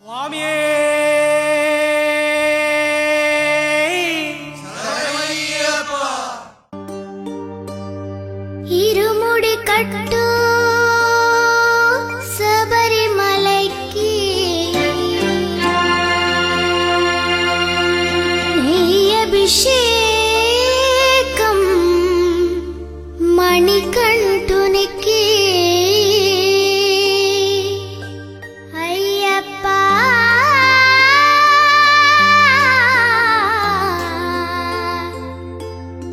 స్వామియే శరణమయ్యప్ప. ఇరుముడి కట్టు శబరిమలైకి నెయ్యభిషేకం మణికంఠునికి అయ్యప్ప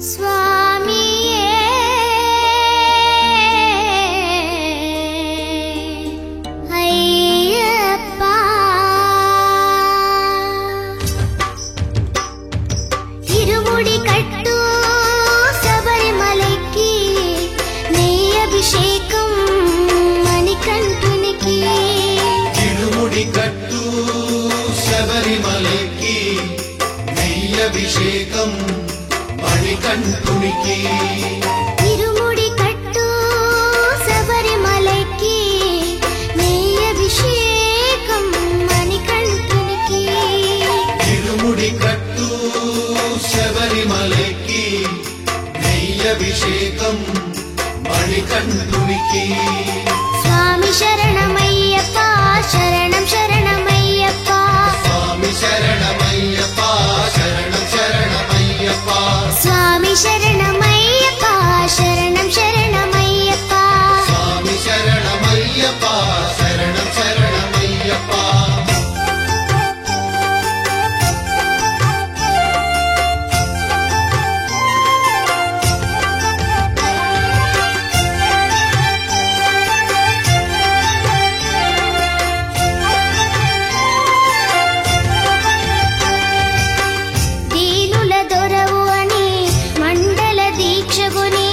స్వామియే అయ్యప్ప. ఇరుముడి కట్టు శబరిమలైకి నెయ్యభిషేకం మణికంఠునికి. ఇరుముడి కట్టు శబరిమలకి నెయ్యభిషేకం మణికంఠునికి. ఇరుముడి కట్టు శబరిమలైకి నెయ్యభిషేకం మణికంఠునికి. ఇరుముడి కట్టు శబరిమలకి నెయ్యభిషేకం మణికంఠునికి. స్వామి శరణమయ్యప్ప శరణం శరణమయ్యప్ప. స్వామి శరణమయ్యప్ప శరణం శరణమయ్యప్ప. స్వామి శరణమయ్యప్ప శరణం శరణమయ్యప్ప. స్వామి శరణమయ్యప్ప శరణం శరణమయ్యప్ప. దీనుల దొరవు అని మండల దీక్షగుని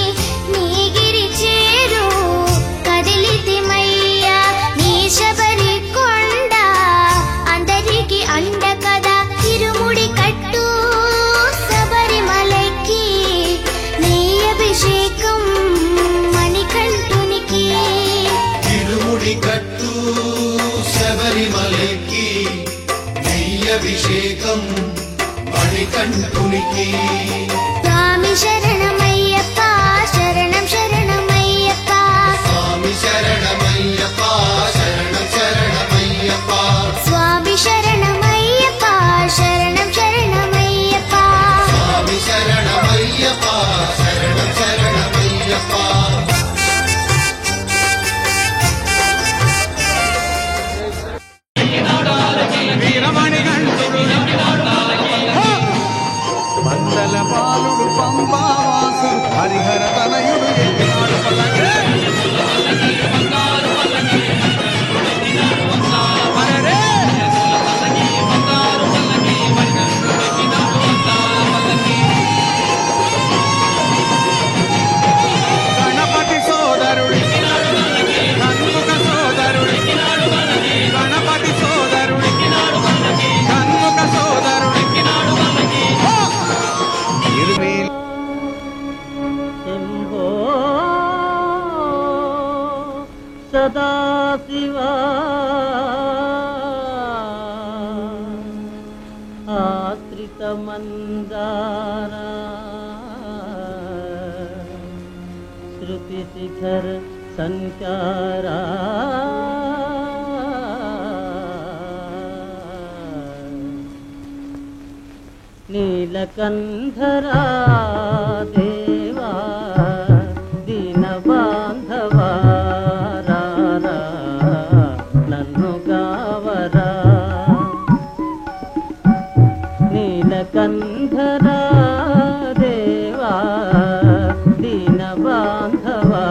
నీగిరి చేరు కదిలితిమయ్యా నీ శబరి కొండ అందరికి అండ కదా. ఇరుముడి కట్టు శబరిమలైకి నెయ్యభిషేకం మణికంఠునికి. ఇరుముడి కట్టు శబరిమలకి నెయ్యభిషేకం మణికంఠునికి. స్వామి శరణమయ్యప్ప శరణం శరణమయ్యప్ప. స్వామి శరణమయ్యప్ప శరణం శరణమయ్యప్ప. స్వామి శరణమయ్యప్ప శరణం శరణమయ్యప్ప. స్వామి శరణమయ్యప్ప శరణం శరణమయ్యప్ప. మండల బాలుడు పంబావాసు హరిహర తనయుడు ఎక్కినాడు పల్లకి. అరెరే! గణపతి సోదరుడు కన్ముఖ సోదరుడు గణపతి సోదరుడు కన్ముఖ సోదరుడు ఇరువేలు శంభో సదాశివా ఆశ్రితమందారా శృతిశిఖర సంచారా నీలకంధరా దేవా దీనబాంధవా రారా నన్ను గావరా. నీలకంధరా దేవా దీనబాంధవా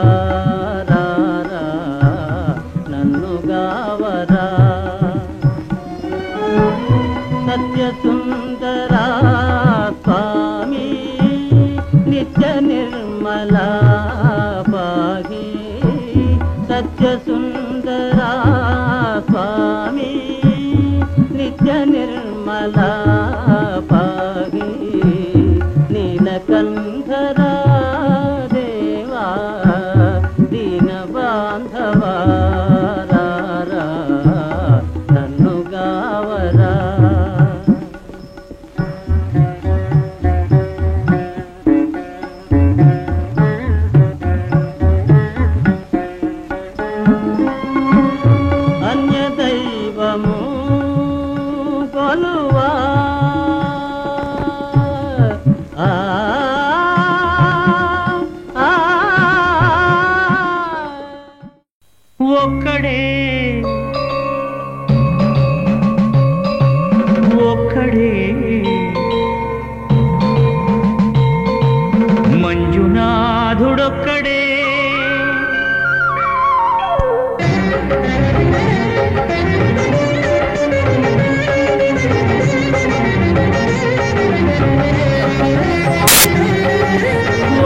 రారా నన్ను గావరా. సత్యసుందరా స్వామి నిత్య నిర్మలా పాహి. సత్యసుందరా స్వామి నిత్య నిర్మలా పాహి. నీలకంధరా దేవా దీనబాంధవా రారా నన్ను గా దైవము కొలువా ఒక్కడే ఒక్కడే మంజునాథుడొక్కడే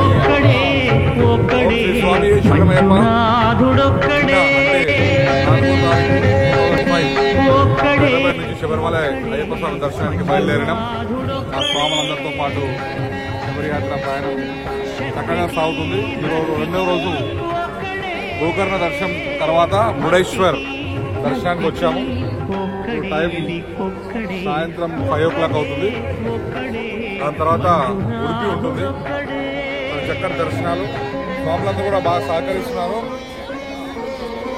ఒక్కడే ఒక్కడే మంజునాథుడొక్కడే ఒక్కడే శబరిమల అయ్యప్ప స్వామి దర్శనానికి బయలుదేరినాం. ఆ స్వాములందరితో పాటు శబరియాత్ర ప్రయాణం చక్కగా సాగుతుంది. ఈరోజు రెండవ రోజు గోకర్ణ దర్శనం తర్వాత మురుడేశ్వర్ దర్శనానికి వచ్చాము. టైం సాయంత్రం 5 o'clock అవుతుంది. దాని తర్వాత ఉడిపి ఉంటుంది. చక్కటి దర్శనాలు, స్వాములందరూ కూడా బాగా సహకరిస్తున్నారు.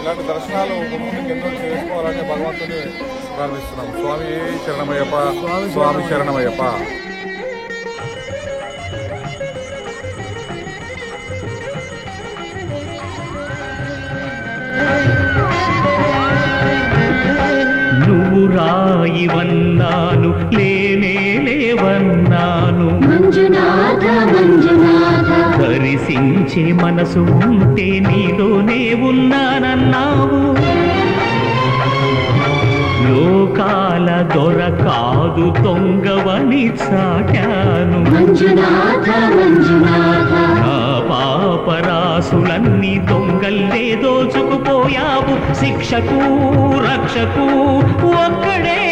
ఇలాంటి దర్శనాలు ముందుకు ఎన్నో చేసుకోవాలని భగవంతుని ప్రార్థిస్తున్నాం. స్వామి శరణమయ్యప్ప, స్వామి శరణమయ్యప్ప. నువ్వు రాయివన్నాను, లేనే లేవన్నాను. మంజునాథ మంజునాథ దర్శించే మనసు ఉంటే నీలోనే ఉన్నానన్నావు. లోకాల దొర కాదు దొంగవని చాటాను. మంజునాథ మంజునాథ నా పాపరాసులన్నీ దొంగల్లే దోచుకుపోయావు. శిక్షకు రక్షకు ఒక్కడే,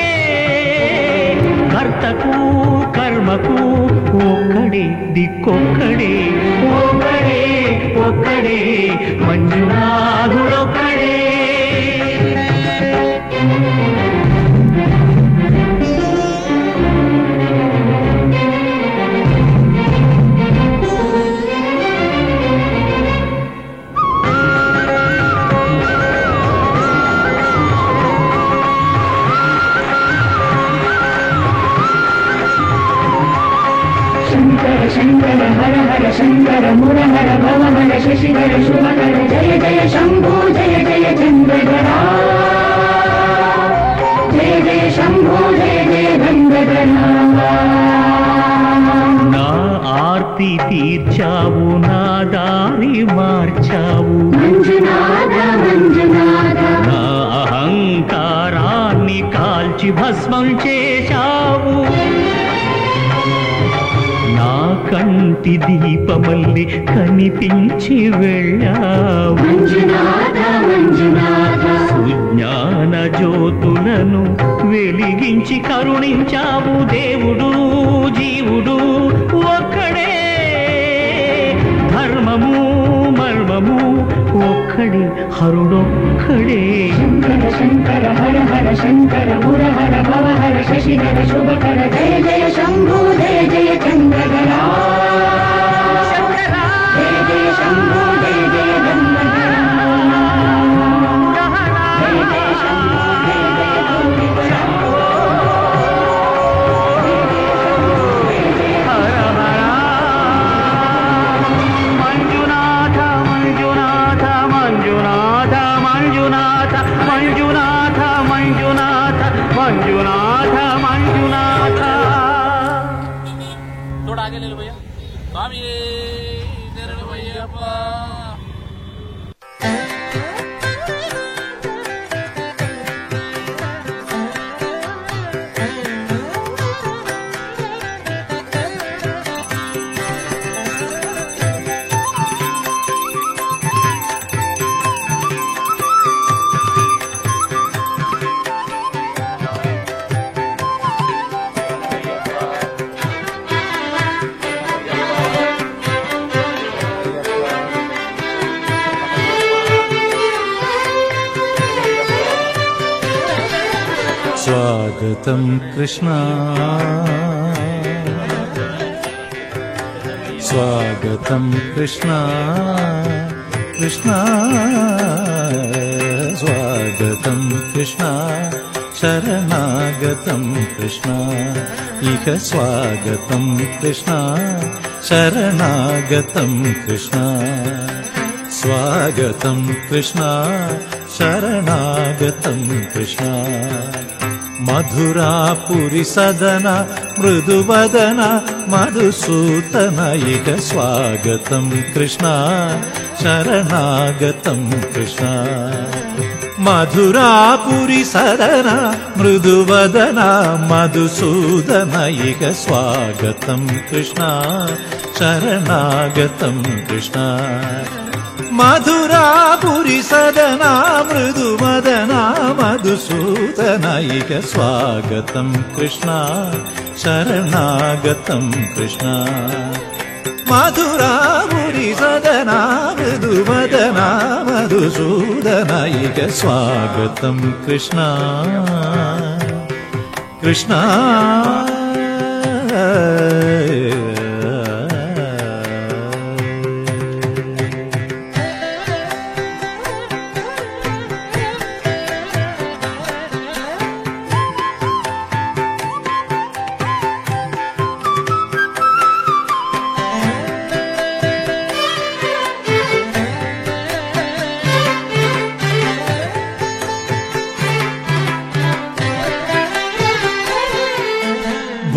కర్తకు కర్మకు ఒక్కడే, దిక్కొక్కడే. ఒక్కడే ఒక్కడే మంజునాథుడొక్కడే. శంకర శంకర హర హర శంకర మురహర భవహర శశిధర శుభకర జయ జయ శంభో జయ జయ చంద్రధరా జయ జయ శంభో జయ జయ గంగధరా. నా ఆర్తి తీర్చావు, నా దారి మార్చావు. మంజునాథ మంజునాథ నా అహంకారాన్ని కాల్చి భస్మం చేశావు. నా కంటి దీపమల్లి కనిపించి వెళ్ళావు. మంజునాథ మంజునాథ సుజ్ఞాన జ్యోతులను వెలిగించి కరుణించావు. దేవుడు జీవుడు ఒక్కడే, ధర్మము మర్మము ఒక్కడే, హరుడొక్కడే. శంకర శంకర హర హర శంకర మురహర భవహర శశిధర శుభకర జయ జయ శంభో జయ జయ చంద్రధరా జయ జయ శంభో జయ జయ గంగధరా జయ జయ శంభో జయ జయ గంగధరా జయ జయ శంభో జయ జయ మంజునాథ మంజునాథ మంజునాథ మంజునాథ మంజునాథ మంజునాథ మంజునాథ మంజునాథ. थोड़ा आगे ले लो भैया. स्वामी शरणमయ్యప్ప. स्वागतं कृष्ण स्वागतं कृष्ण कृष्ण स्वागतं कृष्ण शरणागतं कृष्ण इह स्वागतं कृष्ण शरणागतं कृष्ण स्वागतं कृष्ण शरणागतं कृष्ण मधुरापुरी सदन मृदुवदन मधुसूदन इह स्वागतं कृष्ण शरणागतं कृष्ण मधुरापुरी सदन मृदुवदन मधुसूदन इह स्वागतं कृष्ण शरणागतं कृष्ण मधुरापुरी सदना मृदुवदना मधुसूदन इह स्वागतं कृष्ण शरणागतं कृष्ण मधुरापुरी सदना मृदुवदना मधुसूदन इह स्वागतं कृष्ण कृष्ण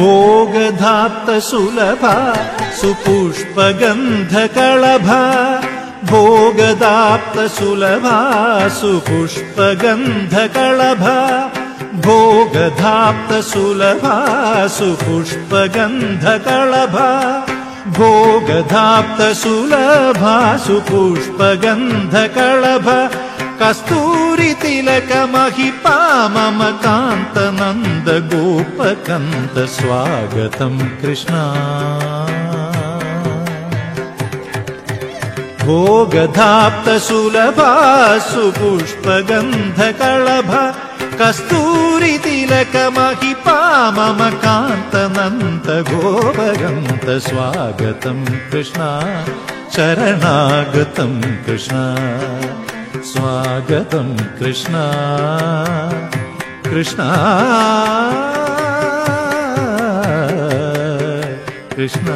भोगधाप्त सुलभा सुपुष्पगन्धकळभा भोगदाप्त सुलभा सुपुष्पगन्धकळभा भोगधाप्त सुलभा सुपुष्पगन्धकळभा भोगधाप्त सुलभा सुपुष्पगन्धकळभा कस्तूरी तिलक महिपा मम कान्त नन्द गोपकन्त स्वागतं कृष्ण भोगधाप्त सुलभा सुपुष्पगन्धकळभा कस्तूरी तिलक महिपा मम कान्त नन्द गोपकन्त स्वागतं कृष्ण शरणागतं कृष्ण स्वागतं कृष्ण कृष्ण कृष्ण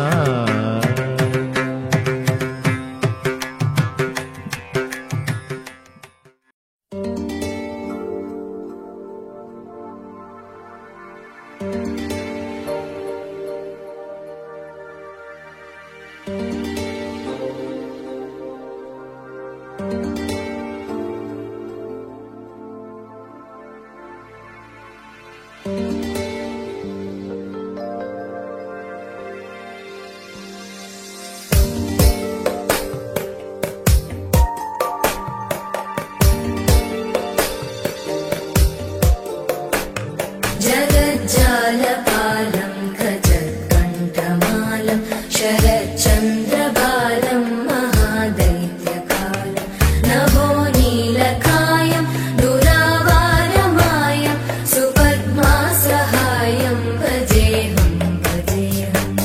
जगज्जालपालं खजत्कण्ठमालं शरच्चन्द्रबालं महादैत्यकालं नभो नीलकायं दुरावारमायं सुपद्मासहायं भजेऽहं भजेऽहम्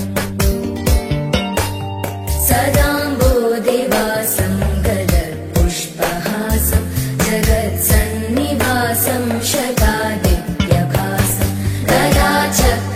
सदाम्बोधिवासं गदत्पुष्पहासं जगत्सन्निवासं शतादित्यभासं गदाचक्र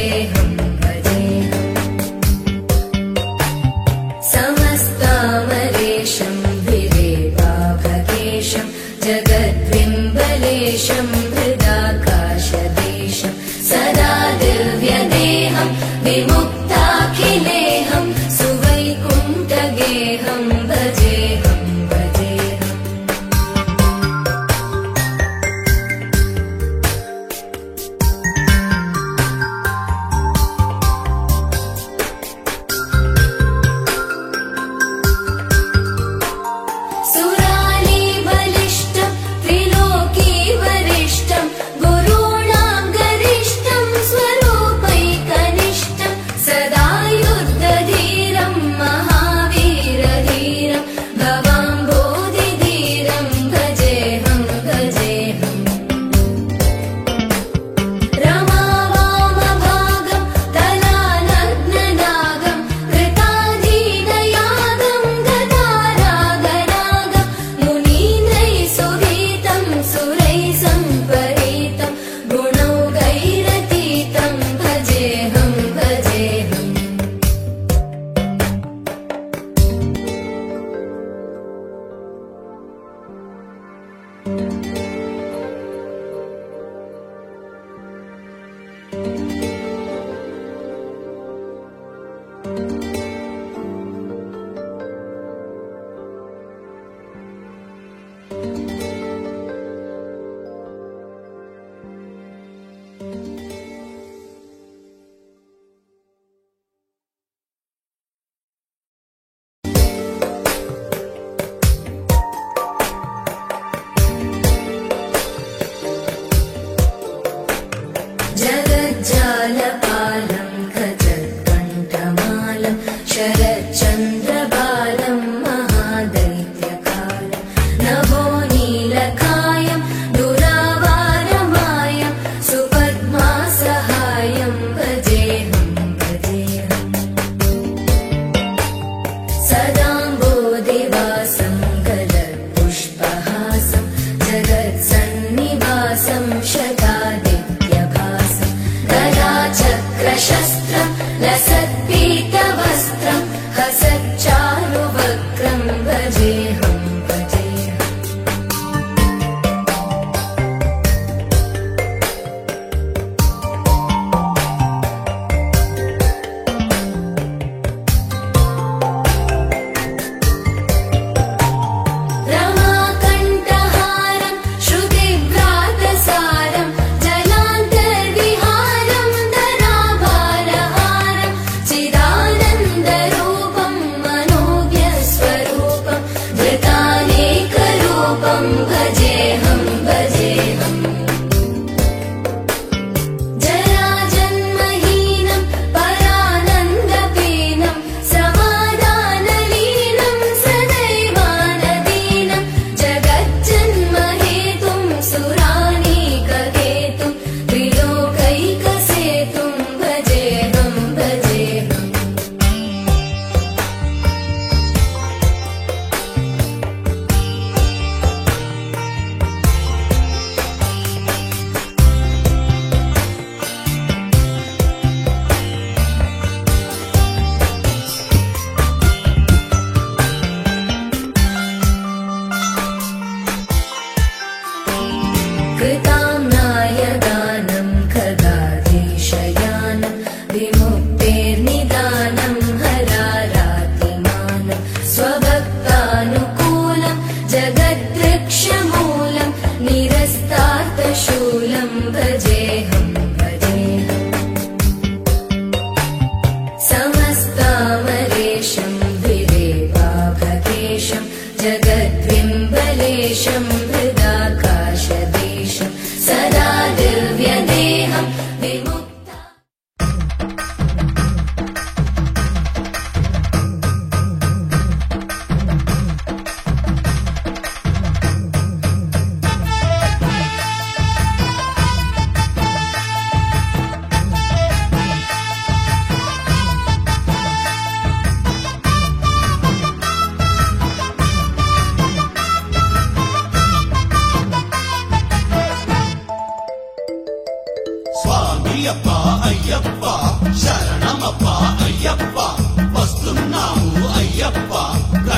भजेऽहं भजेऽहम् समस्तामरेशं विरेवाभकेशं जगद्बिम्बलेशं हृदाकाशदेशं सदा दिव्यदेहं विमुक्ताखिलेहं सुवैकुण्ठगेहं भजेऽहं भजेऽहम् सुराली बलिष्ठं त्रिलोकी वरिष्ठं गुरूणां गरिष्ठं स्वरूपैकनिष्ठं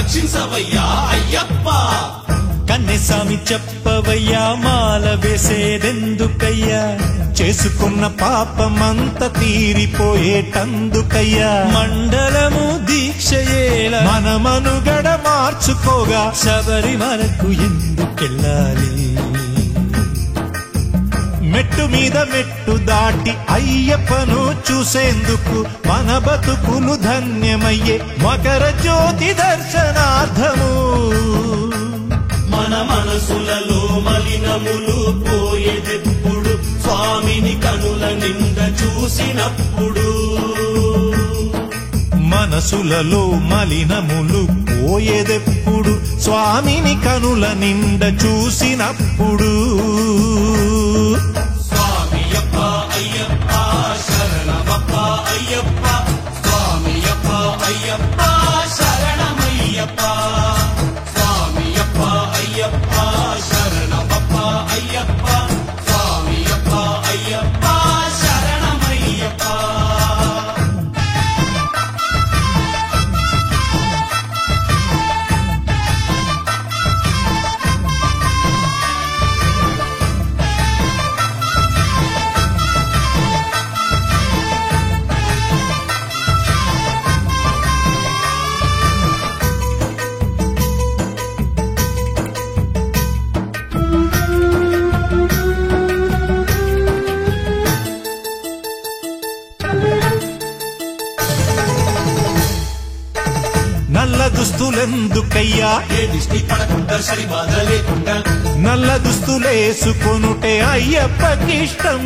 రక్షించవయ్యా అయ్యప్ప. కన్నెస్వామి చెప్పవయ్యా మాల వేసేదెందుకయ్యా, చేసుకున్న పాపమంత తీరిపోయేటందుకయ్యా. మండలము దీక్షయేలా మనమనుగడ మార్చుకోగా శబరిమలకు ఎందుకెళ్ళాలి. మెట్టు మీద మెట్టు దాటి అయ్యప్పను చూసేందుకు మన బతుకులు ధన్యమయ్యే మకర జ్యోతి దర్శనార్థము. మన మనసులలో మలినములు పోయేదెప్పుడు, స్వామిని కనుల నింద చూసినప్పుడు. మనసులలో మలినములు పోయేదెప్పుడు, స్వామిని కనుల నిండ చూసినప్పుడు. స్వామియప్ప అయ్యప్ప శరణమప్ప అయ్యప్ప, స్వామియప్ప అయ్యప్ప శరణమయ్యప్ప. స్వామియప్ప అయ్యప్ప శరణమప్ప అయ్యప్ప, స్వామియప్ప అయ్యప్ప శరణమయ్యప్ప. నల్ల దుస్తులెందుకయ్యా, ఏ దిష్టి పడకుండా శని బాధ లేకుండా, నల్ల దుస్తులేసుకొనుటే అయ్యప్పకిష్టం.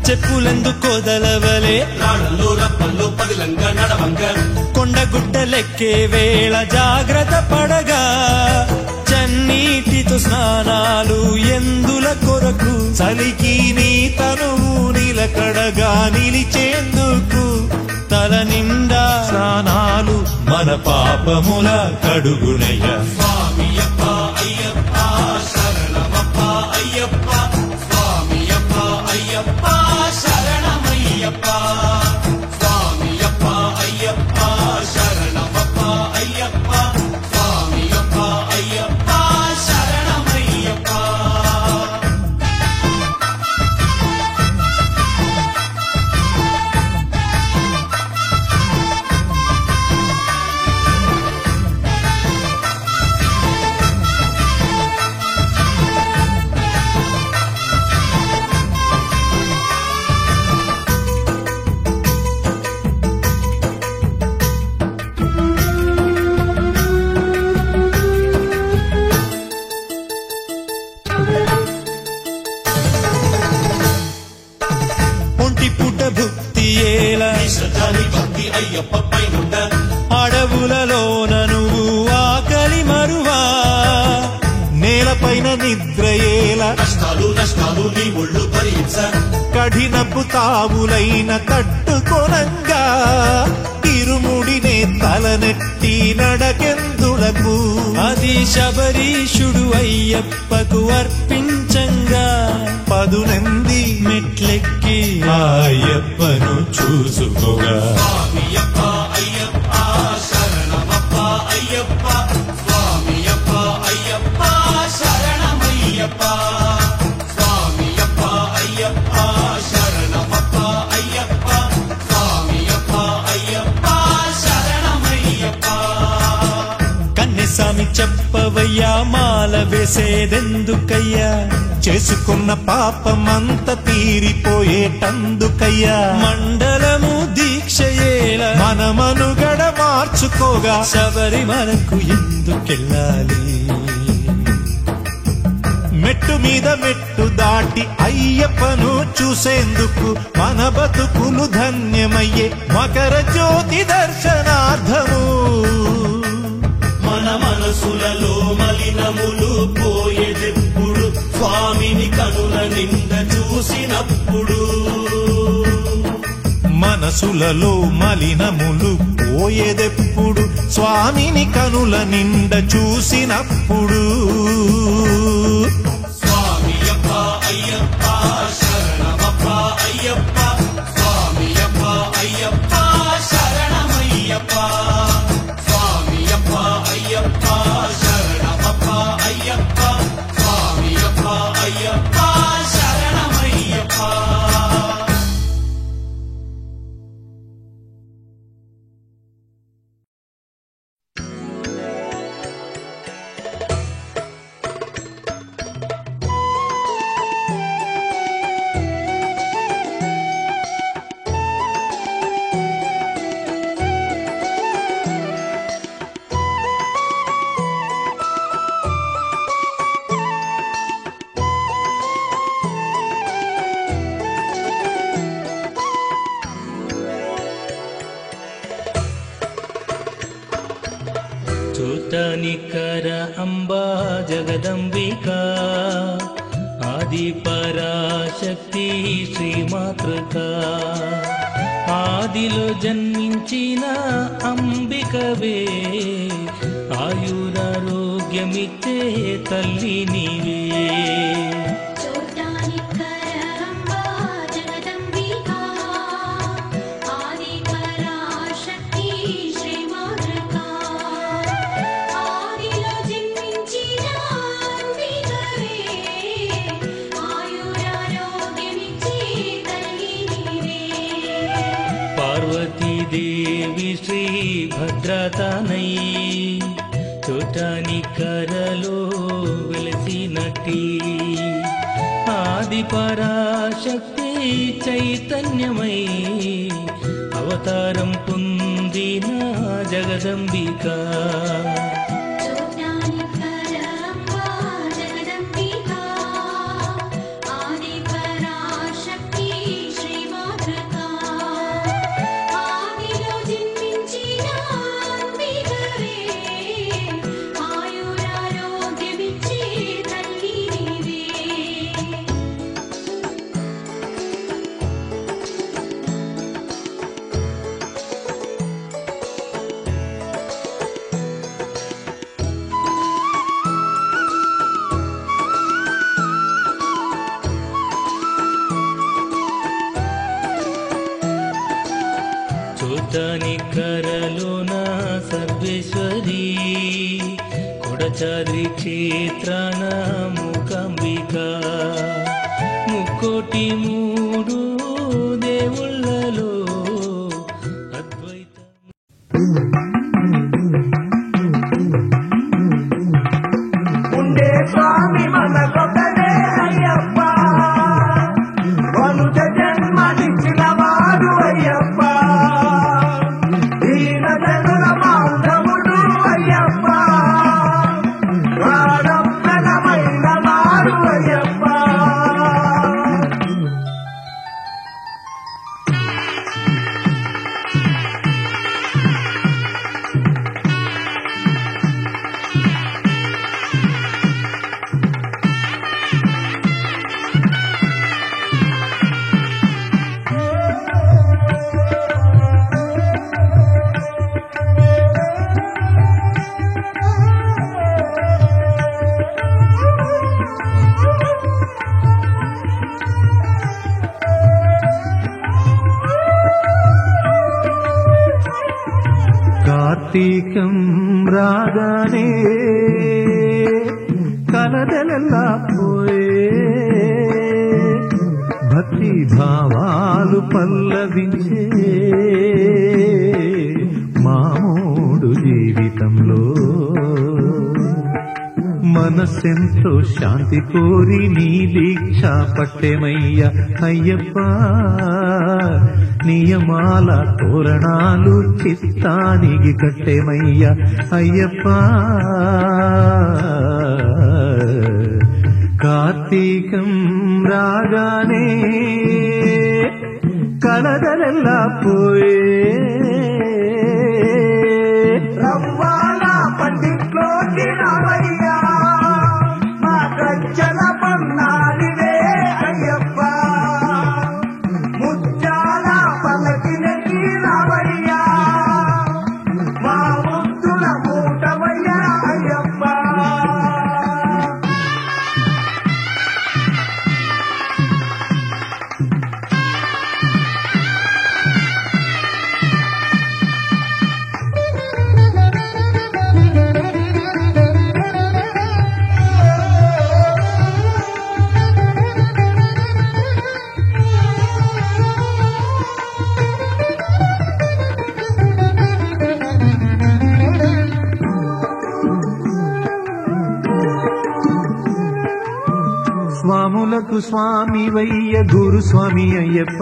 చెప్పులెందుకోదలవలే, రాళ్ళల్లో రప్పల్లో పదిలంగా నడవంగా, కొండగుడ్డలెక్కే వేళ జాగ్రత్త పడగా. చన్నీటితో స్నానాలు ఎందుల కొరకు, చలికి నీ తనువు నిలకడగా నిలిచేందుకు. తల నిండా స్నానాలు మన పాపముల కడుగునయ్యా. స్వామియప్ప అయ్యప్ప శరణమప్ప అయ్యప్ప, స్వామియప్ప అయ్యప్ప శరణమయ్యప్ప. స్వామియప్ప అయ్యప్ప శరణమప్ప అయ్యప్ప, స్వామియప్ప అయ్యప్ప శరణమయ్యప్ప. ఒంటి పూట భుక్తి ఏలా, శ్రద్ధాని భక్తి అయ్యప్ప పైనుండ, అడవులలోన నువ్వు ఆకలి మరువా. నేలపైన నిద్ర ఏలా, కష్టాలు నష్టాలు నీ ఒళ్ళు భరించ, కఠినపు తావులైన తట్టుకొనంగా. ఇరుముడినే తలనెట్టి నడకెందులకు, అది శబరీషుడు అయ్యప్పకు అర్పించంగా. పదునంది మెట్లెక్కి అయ్యప్పను చూసుకోగా. స్వామియప్ప అయ్యప్ప శరణమప్ప అయ్యప్ప, స్వామియప్ప అయ్యప్ప శరణమయ్యప్ప. స్వామియప్ప అయ్యప్ప శరణమప్ప అయ్యప్ప, స్వామియప్ప అయ్యప్ప శరణమయ్యప్ప. కన్నెస్వామి చెప్పవయ్యా మాల వేసేదెందుకయ్యా, చేసుకున్న పాపమంత తీరిపోయేటందుకయ్యా. మండలము దీక్షయేలా మనమనుగడ మార్చుకోగా శబరిమలకు ఎందుకెళ్ళాలి. మెట్టు మీద మెట్టు దాటి అయ్యప్పను చూసేందుకు మన బతుకులు ధన్యమయ్యే మకర జ్యోతి దర్శనార్థము. మన మనసులలో మలినములు పోయేదెప్పుడు, స్వామిని కనుల నింద చూసినప్పుడు. మనసులలో మలినములు పోయేదెప్పుడు, స్వామిని కనుల నిండ చూసినప్పుడు. స్వామియప్ప అయ్యప్ప శరణమప్ప అయ్యప్ప, స్వామియప్ప అయ్యప్ప శరణమయ్యప్ప. స్వామియప్ప చోటనికర అంబా జగదంబికా ఆది పరాశక్తి శ్రీమాతృకా ఆదిలో జన్మించిన అంబికవే ఆయురారోగ్యమిచ్చే తల్లి నీవే పార్వతీదేవి శ్రీ భద్రతానై చోటనికరలో వెలసినట్టి ఆది పరాశక్తి చైతన్యమై అవతారం పొందిన జగదంబికా చోటనికరలోన సర్వేశ్వరీ కొడచాద్రి క్షేత్రాన మూకాంబికా ముక్కోటి మూడు దేవుళ్ళలో అద్వైత ఉండే స్వామి మనకొకడే అయ్యప్ప వనుజ జన్మనిచ్చిన వాడు అయ్యప్ప కార్తీకం రాగానే కలదలెల్లా పోయే భక్తి భావాలు పల్లవించే మామూడు జీవితంలో మనసెంతో శాంతి కోరి నీ దీక్ష పట్టెమయ్య అయ్యప్ప నియమాల తోరణాలు చిత్తానికి కట్టెమయ్య అయ్యప్ప కార్తీకం రాగానే కలదలెల్లా పోయే రవ్వాల పండిట్లోకి రావయ్యా మా గజ్జల పన్నాలివే అయ్యప్ప ముత్యాల పలకినకి రావయ్యా మా ముద్దుల మూటవయ్యా అయ్యప్ప స్వాములకు స్వామివయ్య గురుస్వామి అయ్యప్ప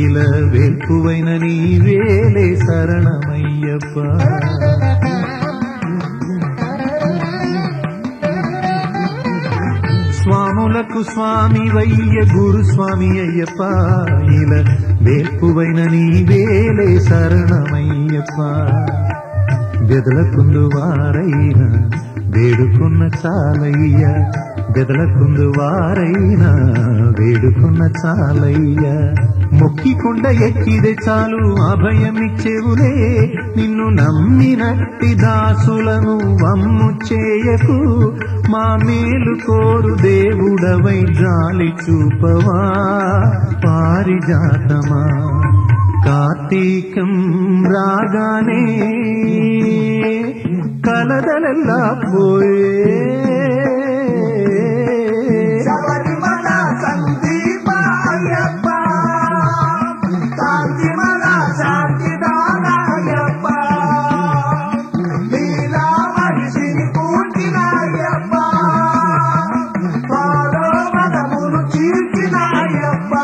ఇలా వెల్పువైన నీవేలే శరణమయ్యప్ప స్వాములకు స్వామివయ్య గురుస్వామి అయ్యప్ప ఇలా వెల్పువైన నీవేలే శరణమయ్యప్ప బెదలకుందు వారైనా వేడుకున్న చాలయ్యా, బెదలకుందు వారైనా వేడుకున్న చాలయ్యా. మొక్కికొండ ఎక్కిదే చాలు అభయమిచ్చేవులే, నిన్ను నమ్మినట్టి దాసులను వమ్ము చేయకు. మా మేలు కోరు దేవుడవై జాలి చూపవా పారిజాతమా. కార్తీకం రాగానే కలదలెల్లా పోయే, శబరిమల సందీప అయ్యప్ప, కాంతిమల శాంతిదాన అయ్యప్ప, లీలామహిషిని పూర్తిన అయ్యప్ప, పాదోపదములు చీల్చిన అయ్యప్ప.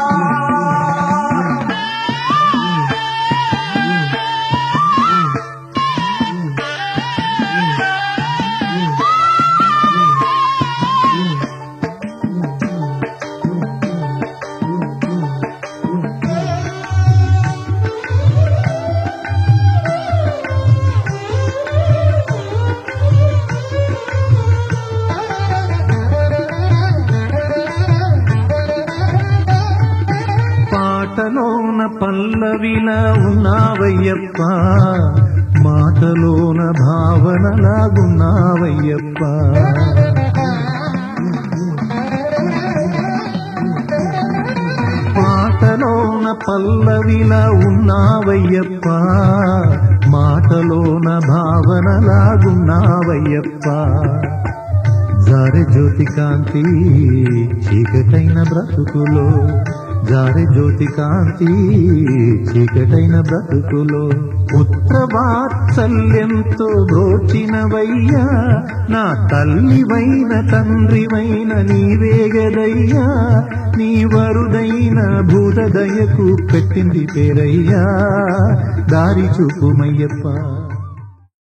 పాటలోన పల్లవిలా ఉన్నావయ్యప్ప, మాటలోన భావనలాగున్నావయ్యప్ప. పాటలోన పల్లవిలా ఉన్నావయ్యప్ప, మాటలోన భావనలాగున్నావయ్యప్ప. జారె జ్యోతి కాంతి చీకటైన బ్రతుకులో, జారె జ్యోతి కాంతి చీకటైన బ్రతుకులో. పుత్రవాత్సల్యంతో బ్రోచినవయ్యా, నా తల్లివైన తండ్రివైన నీవేగదయ్యా. నీ వరుదైన భూతదయకు పెట్టింది పేరయ్యా, దారి చూపుమయ్యప్ప.